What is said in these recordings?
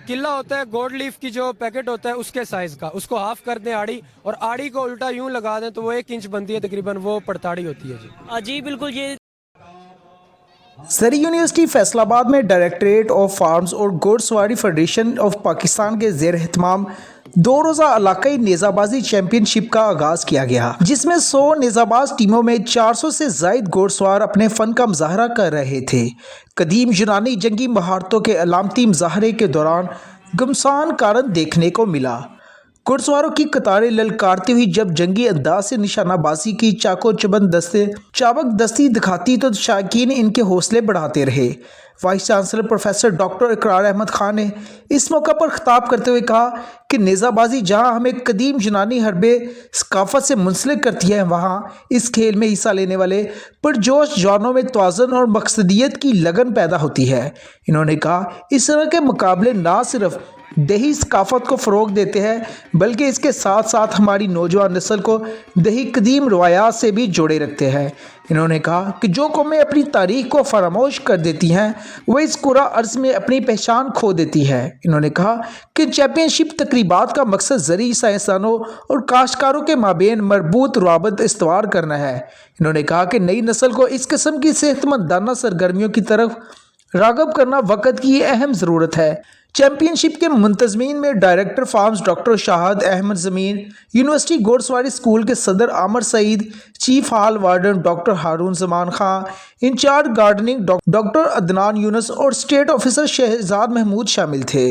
किला होता है gold leaf की जो पैकेट होता है उसके साइज का, उसको हाफ कर दें आड़ी, और आड़ी को उल्टा यूं लगा दें तो वो 1 इंच बनती है तकरीबन, वो पड़ताड़ी होती है जी। जी बिल्कुल। ये सरी यूनिवर्सिटी फैसलाबाद में डायरेक्टरेट ऑफ फार्म्स और घोड़सवारी फेडरेशन ऑफ पाकिस्तान के ज़ेर एहतमाम 2 रोज़ा इलाकाई नेज़ाबाजी चैंपियनशिप का आगाज़ किया गया, जिसमें 100 नेज़ाबाज टीमों में 400 से ज़ायद घोड़सवार अपने फ़न का मुजाहरा कर रहे थे। कदीम यूनानी जंगी महारतों के अलामती मुजाहरे के दौरान गमसान कारण देखने को मिला। घुड़सवारों की कतारें ललकारती हुई जब जंगी अंदाज से निशानाबाजी की चाको चाबक दस्ती दिखाती तो शायकीन इनके हौसले बढ़ाते रहे। वाइस चांसलर प्रोफेसर डॉक्टर इकरार अहमद खान ने इस मौका पर खिताब करते हुए कहा कि नेज़ाबाजी जहां हमें कदीम यूनानी हरबे सकाफत से मुंसलिक करती है, वहां इस खेल में हिस्सा लेने वाले पुरजोश जवानों में तवाज़ुन और मकसदियत की लगन पैदा होती है। इन्होंने कहा इस तरह के मुकाबले ना सिर्फ दही सकाफत को फ़रोग देते हैं, बल्कि इसके साथ साथ हमारी नौजवान नस्ल को दही कदीम रवायात से भी जोड़े रखते हैं। इन्होंने कहा कि जो कौमें अपनी तारीख को फरामोश कर देती हैं वह इस कुरा अर्ज़ में अपनी पहचान खो देती है। इन्होंने कहा कि चैम्पियनशिप तकरीबात का मकसद ज़रूरी साइंसदानों और काश्तकारों के माबेन मरबूत रवाबत इस्तवार करना है। इन्होंने कहा कि नई नस्ल को इस किस्म की सेहतमंदाना सरगर्मियों की तरफ राग़ब करना वक़्त की अहम ज़रूरत है। चैंपियनशिप के मुंतज़मीन में director farms doctor Shahad Ahmad Zameen, university घोड़सवारी स्कूल के सदर Amar Saeed, chief hall warden doctor Haroon Zaman Khan, in charge gardening doctor Adnan Younus और स्टेट ऑफिसर शहजाद महमूद शामिल थे।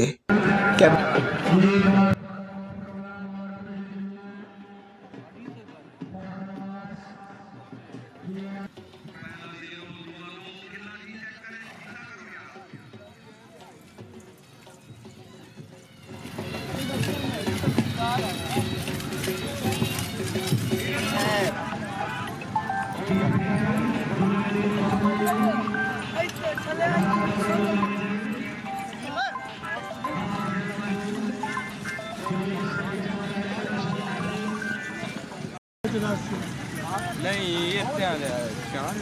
नहीं ये शान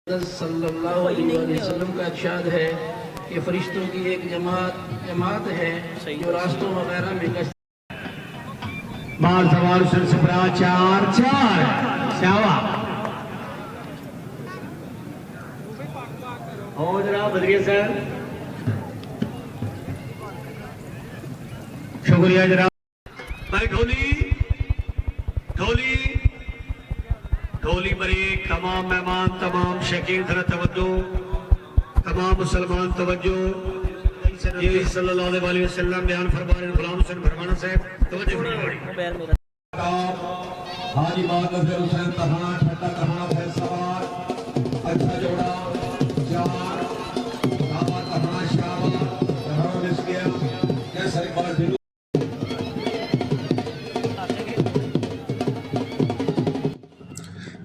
सल्लल्लाहु अलैहि वसल्लम का इरशाद है कि फरिश्तों की एक जमात है जो रास्तों वगैरह में गश्त। बाल सवार सरसपरा 4-4 शावा हो जनाब बदरिया सर, शुक्रिया जनाब। भाई ढोली ढोली ढोली बरे तमाम मेहमान तमाम शकीन जरा तवज्जो, तमाम मुसलमान तवज्जो। ये सल्लल्लाहु अलैहि वसल्लम बयान फरमा रहे गुलाम हुसैन फरमाना साहब तवज्जो। हाजी बात नजर हुसैन तहाना ठंडा तहाना फैसलाबाद अच्छा जोड़ा 4 दावा तहाना शाबाद तहाना मिस गया कैसा एक बार दिल।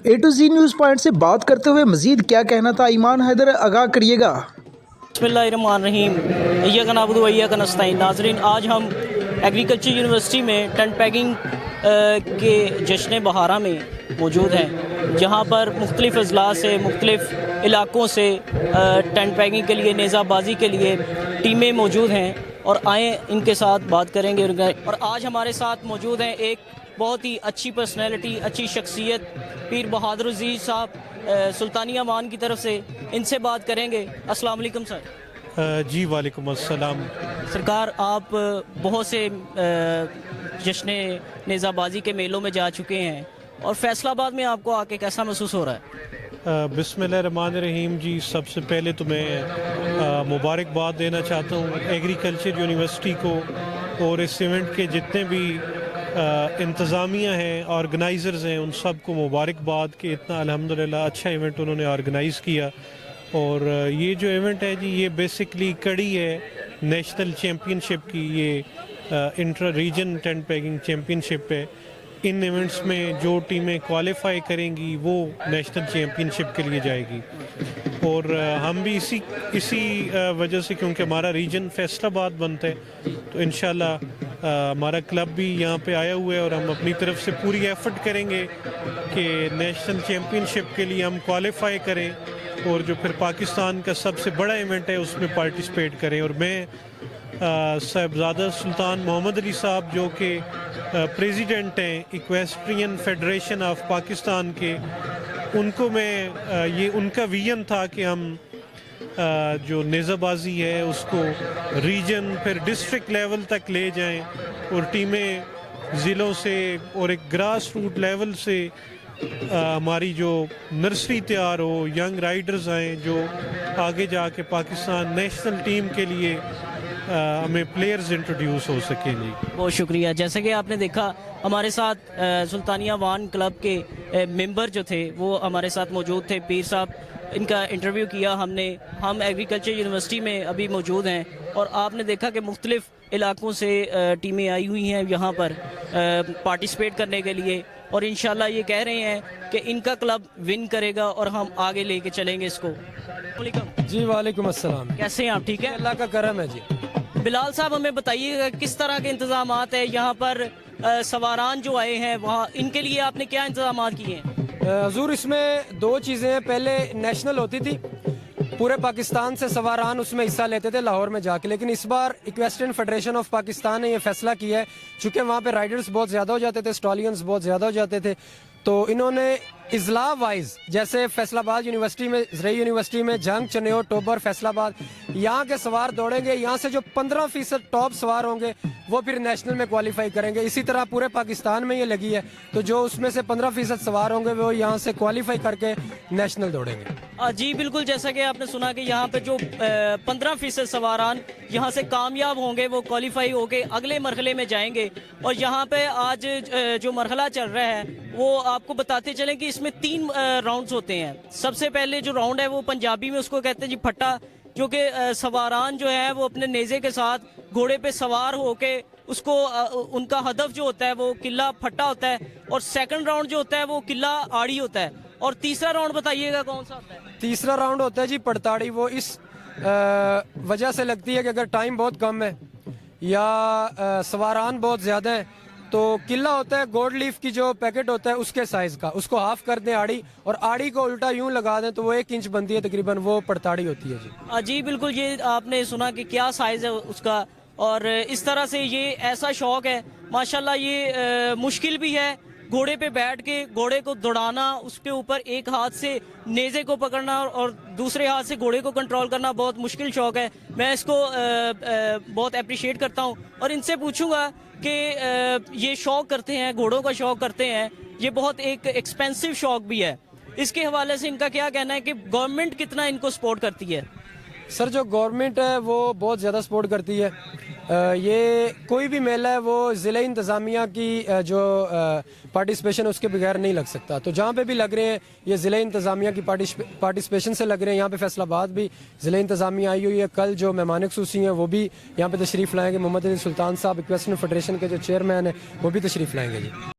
A to Z news point से बात करते हुए मजीद क्या कहना था, ईमान हैदर आगाह करिएगा। बिस्मिल्लाहिर्रहमानिर्रहीम, इय्याका नअबुदु व इय्याका नस्तईन। नाज़रीन, आज हम एग्रीकल्चर यूनिवर्सिटी में टेंट पैकिंग के जश्न बहारा में मौजूद हैं, जहाँ पर मुख्तलिफ़ अजला से मुख्तलिफ़ इलाक़ों से टेंट पैकिंग के लिए नेज़ाबाजी के लिए टीमें मौजूद हैं और आए इनके साथ बात करेंगे। और आज हमारे साथ मौजूद हैं एक बहुत ही अच्छी पर्सनैलिटी, अच्छी शख्सियत, पीर बहादुर अज़ीज़ साहब सुल्तानिया मान की तरफ से, इनसे बात करेंगे। अस्सलाम वालेकुम सर। जी वालेकुम अस्सलाम। सरकार, आप बहुत से जश्न नेज़ाबाजी के मेलों में जा चुके हैं और फैसलाबाद में आपको आके कैसा महसूस हो रहा है? बिस्मिल्लाहिर्रहमानिर्रहीम जी, सबसे पहले तो मैं मुबारकबाद देना चाहता हूँ एग्रीकल्चर यूनिवर्सिटी को और इस इवेंट के जितने भी इंतज़ामिया हैं, ऑर्गेनाइज़र्स हैं, उन सब को मुबारकबाद कि इतना अल्हम्दुलिल्लाह अच्छा इवेंट उन्होंने ऑर्गेनाइज़ किया। और ये जो इवेंट है जी, ये बेसिकली कड़ी है नेशनल चैम्पियनशिप की। ये inter region tent packing championship है। इन इवेंट्स में जो टीमें क्वालिफाई करेंगी वो नेशनल चैम्पियनशिप के लिए जाएगी। और हम भी इसी वजह से, क्योंकि हमारा रीजन फैसलाबाद बनता है, तो इंशाल्लाह हमारा क्लब भी यहाँ पे आया हुआ है और हम अपनी तरफ से पूरी एफर्ट करेंगे कि नेशनल चैम्पियनशिप के लिए हम क्वालिफाई करें और जो फिर पाकिस्तान का सबसे बड़ा इवेंट है उसमें पार्टिसिपेट करें। और मैं साहिबजादा सुल्तान मोहम्मद अली साहब जो कि प्रेसिडेंट हैं इक्वेस्ट्रियन फेडरेशन ऑफ पाकिस्तान के, उनको मैं ये उनका विजन था कि हम जो नेज़ाबाजी है उसको रीजन फिर डिस्ट्रिक्ट लेवल तक ले जाएं और टीमें ज़िलों से और एक ग्रास रूट लेवल से हमारी जो नर्सरी तैयार हो, यंग राइडर्स आएँ जो आगे जाके पाकिस्तान नेशनल टीम के लिए हमें प्लेयर्स इंट्रोड्यूस हो सकें जी। बहुत शुक्रिया। जैसे कि आपने देखा हमारे साथ सुल्तानिया वान क्लब के मेंबर जो थे वो हमारे साथ मौजूद थे। पीर साहब, इनका इंटरव्यू किया हमने। हम एग्रीकल्चर यूनिवर्सिटी में अभी मौजूद हैं और आपने देखा कि मुख्तलिफ इलाकों से टीमें आई हुई हैं यहाँ पर पार्टिसिपेट करने के लिए और इंशाल्लाह ये कह रहे हैं कि इनका क्लब विन करेगा और हम आगे लेके चलेंगे इसको। जी वालेकुम अस्सलाम। कैसे हैं आप? ठीक है, अल्लाह का करम है जी। बिलाल साहब हमें बताइएगा किस तरह के इंतजामात है यहाँ पर, सवारान जो आए हैं वहाँ, इनके लिए आपने क्या इंतजामात किए हैं? हजूर, इसमें दो चीज़ें हैं। पहले नेशनल होती थी, पूरे पाकिस्तान से सवारान उसमें हिस्सा लेते थे लाहौर में जाके, लेकिन इस बार इक्वेस्ट्रियन फेडरेशन ऑफ पाकिस्तान ने यह फैसला किया है, चूँकि वहाँ पे राइडर्स बहुत ज़्यादा हो जाते थे, स्टॉलियंस बहुत ज़्यादा हो जाते थे, तो इन्होंने इजला वाइज, जैसे फैसलाबाद यूनिवर्सिटी में, ज़रई यूनिवर्सिटी में जंग, चनेो, टोबर, फैसलाबाद, यहाँ के सवार दौड़ेंगे। यहाँ से जो 15% टॉप सवार होंगे वो फिर नेशनल में क्वालिफाई करेंगे। इसी तरह पूरे पाकिस्तान में ये लगी है, तो जो उसमें से 15% सवार होंगे वो यहाँ से क्वालिफाई करके नेशनल दौड़ेंगे। जी बिल्कुल, जैसा कि आपने सुना कि यहाँ पे जो 15% सवारान यहाँ से कामयाब होंगे वो क्वालिफाई होके अगले मरहले में जाएंगे। और यहाँ पे आज जो मरहला चल रहा है वो आपको बताते चलें कि इसमें 3 राउंड्स होते हैं। सबसे पहले जो राउंड है वो पंजाबी में उसको कहते हैं जी फट्टा, जो कि सवारान जो है वो अपने नेज़े के साथ घोड़े पे सवार होके उसको उनका हदफ जो होता है वो किला फट्टा होता है, और सेकंड राउंड जो होता है वो किला आड़ी होता है। और तीसरा राउंड बताइएगा कौन सा होता है? तीसरा राउंड होता है जी पड़ताड़ी। वो इस वजह से लगती है कि अगर टाइम बहुत कम है या सवारान बहुत ज़्यादा है तो किला होता है गोल्ड लीफ की जो पैकेट होता है उसके साइज़ का, उसको हाफ कर दें आड़ी, और आड़ी को उल्टा यूं लगा दें तो वो 1 इंच बनती है तकरीबन, वो पड़ताड़ी होती है जी। जी बिल्कुल, ये आपने सुना कि क्या साइज़ है उसका, और इस तरह से ये ऐसा शौक है माशाल्लाह। ये मुश्किल भी है, घोड़े पे बैठ के घोड़े को दौड़ाना, उसके ऊपर एक हाथ से नेज़े को पकड़ना और दूसरे हाथ से घोड़े को कंट्रोल करना बहुत मुश्किल शौक है। मैं इसको बहुत अप्रिशिएट करता हूँ और इनसे पूछूंगा कि ये शौक करते हैं, घोड़ों का शौक करते हैं, ये बहुत एक एक्सपेंसिव शौक भी है, इसके हवाले से इनका क्या कहना है कि गवर्नमेंट कितना इनको सपोर्ट करती है? सर, जो गवर्नमेंट है वो बहुत ज़्यादा सपोर्ट करती है। ये कोई भी मेला है वो ज़िले इंतज़ामिया की जो पार्टिसिपेशन उसके बगैर नहीं लग सकता। तो जहाँ पे भी लग रहे हैं ये ज़िले इंतज़ामिया की पार्टिसिपेशन से लग रहे हैं। यहाँ पे फैसलाबाद भी ज़िले इंतज़ामिया आई हुई है। कल जो मेहमान ख़ुसूसी हैं वो भी यहाँ पे तशरीफ़ लाएंगे। मोहम्मद अली सुल्तान साहब इक्वेस्ट्रियन फेडरेशन के जो चेयरमैन हैं वो भी तशरीफ़ लाएंगे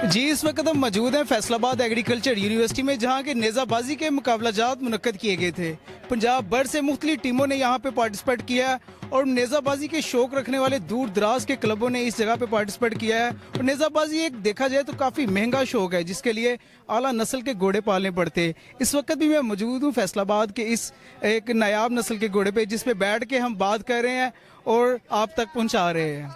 जी। इस वक्त हम मौजूद हैं फैसलाबाद एग्रीकल्चर यूनिवर्सिटी में, जहाँ के नेज़ाबाजी के मुकाबलाजात मुनक्कद किए गए थे। पंजाब भर से मुख्तलिफ टीमों ने यहाँ पे पार्टिसिपेट किया और नेज़ाबाजी के शौक रखने वाले दूर दराज के क्लबों ने इस जगह पे पार्टिसिपेट किया है। और नेज़ाबाजी एक देखा जाए तो काफ़ी महंगा शौक है, जिसके लिए आला नस्ल के घोड़े पालने पड़ते। इस वक्त भी मैं मौजूद हूँ फैसलाबाद के इस एक नायाब नस्ल के घोड़े पे, जिस पे बैठ के हम बात कर रहे हैं और आप तक पहुँचा रहे हैं।